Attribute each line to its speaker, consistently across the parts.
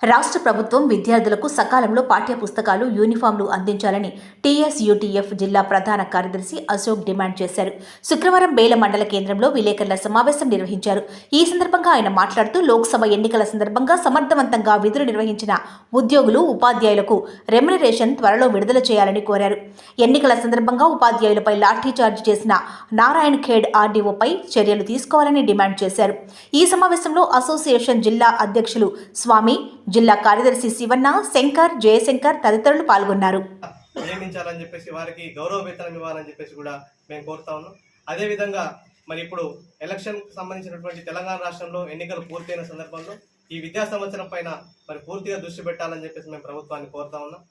Speaker 1: రాష్ట్ర ప్రభుత్వం విద్యార్థులకు సకాలంలో పాఠ్య పుస్తకాలు, యూనిఫామ్లు అందించాలని టీఎస్యూటీఎఫ్ జిల్లా ప్రధాన కార్యదర్శి అశోక్ డిమాండ్ చేశారు. శుక్రవారం బేల మండల కేంద్రంలో విలేకరుల సమావేశం నిర్వహించారు. ఈ సందర్భంగా ఆయన మాట్లాడుతూ లోక్సభ ఎన్నికల సందర్భంగా సమర్థవంతంగా విధులు నిర్వహించిన ఉద్యోగులు, ఉపాధ్యాయులకు రెమ్యునరేషన్ త్వరలో విడుదల చేయాలని కోరారు. ఎన్నికల సందర్భంగా ఉపాధ్యాయులపై లాఠీచార్జ్ చేసిన నారాయణ్ ఖేడ్ ఆర్డీఓపై చర్యలు తీసుకోవాలని డిమాండ్ చేశారు. ఈ సమావేశంలో అసోసియేషన్ జిల్లా అధ్యక్షులు స్వామి, జిల్లా కార్యదర్శి శివన్న, శంకర్, జయశంకర్ తదితరులు పాల్గొన్నారు.
Speaker 2: నియమించాలని చెప్పేసి వారికి గౌరవ వేతనం ఇవ్వాలని చెప్పేసి కూడా మేము కోరుతా ఉన్నాం. అదేవిధంగా మరి ఇప్పుడు ఎలక్షన్ సంబంధించినటువంటి తెలంగాణ రాష్ట్రంలో ఎన్నికలు పూర్తయిన సందర్భంలో ఈ విద్యా సంవత్సరం పైన మరి పూర్తిగా దృష్టి పెట్టాలని చెప్పేసి మేము ప్రభుత్వాన్ని కోరుతా ఉన్నాం.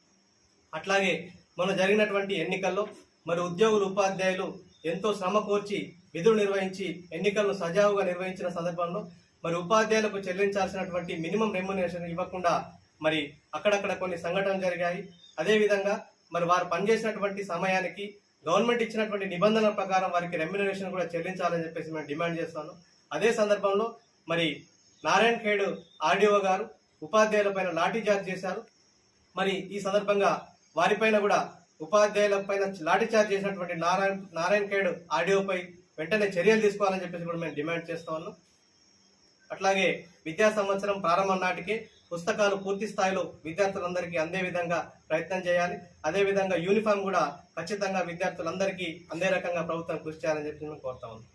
Speaker 2: అట్లాగే మొన్న జరిగినటువంటి ఎన్నికల్లో మరి ఉద్యోగులు, ఉపాధ్యాయులు ఎంతో శ్రమ కోర్చి విధులు నిర్వహించి ఎన్నికలను సజావుగా నిర్వహించిన సందర్భంలో మరి ఉపాధ్యాయులకు చెల్లించాల్సినటువంటి మినిమం రెమ్యునరేషన్ ఇవ్వకుండా మరి అక్కడక్కడ కొన్ని సంఘటనలు జరిగాయి. అదేవిధంగా మరి వారు పనిచేసినటువంటి సమయానికి గవర్నమెంట్ ఇచ్చినటువంటి నిబంధనల ప్రకారం వారికి రెమ్యునరేషన్ కూడా చెల్లించాలని చెప్పేసి మేము డిమాండ్ చేస్తాను. అదే సందర్భంలో మరి నారాయణ్ ఖేడ్ ఆర్డీఓ గారు ఉపాధ్యాయులపైన లాఠీచార్జ్ చేశారు. మరి ఈ సందర్భంగా వారిపైన కూడా ఉపాధ్యాయులపైన లాఠీచార్జ్ చేసినటువంటి నారాయణ్ ఖేడ్ ఆర్డీఓపై వెంటనే చర్యలు తీసుకోవాలని చెప్పేసి కూడా మేము డిమాండ్ చేస్తా ఉన్నాం. అట్లాగే విద్యా సంవత్సరం ప్రారంభం నాటికే పుస్తకాలు పూర్తి స్థాయిలో విద్యార్థులందరికీ అందే విధంగా ప్రయత్నం చేయాలి. అదేవిధంగా యూనిఫామ్ కూడా ఖచ్చితంగా విద్యార్థులందరికీ అందే రకంగా ప్రభుత్వం కృషి చేయాలని చెప్పి మేము కోరుతా ఉన్నాం.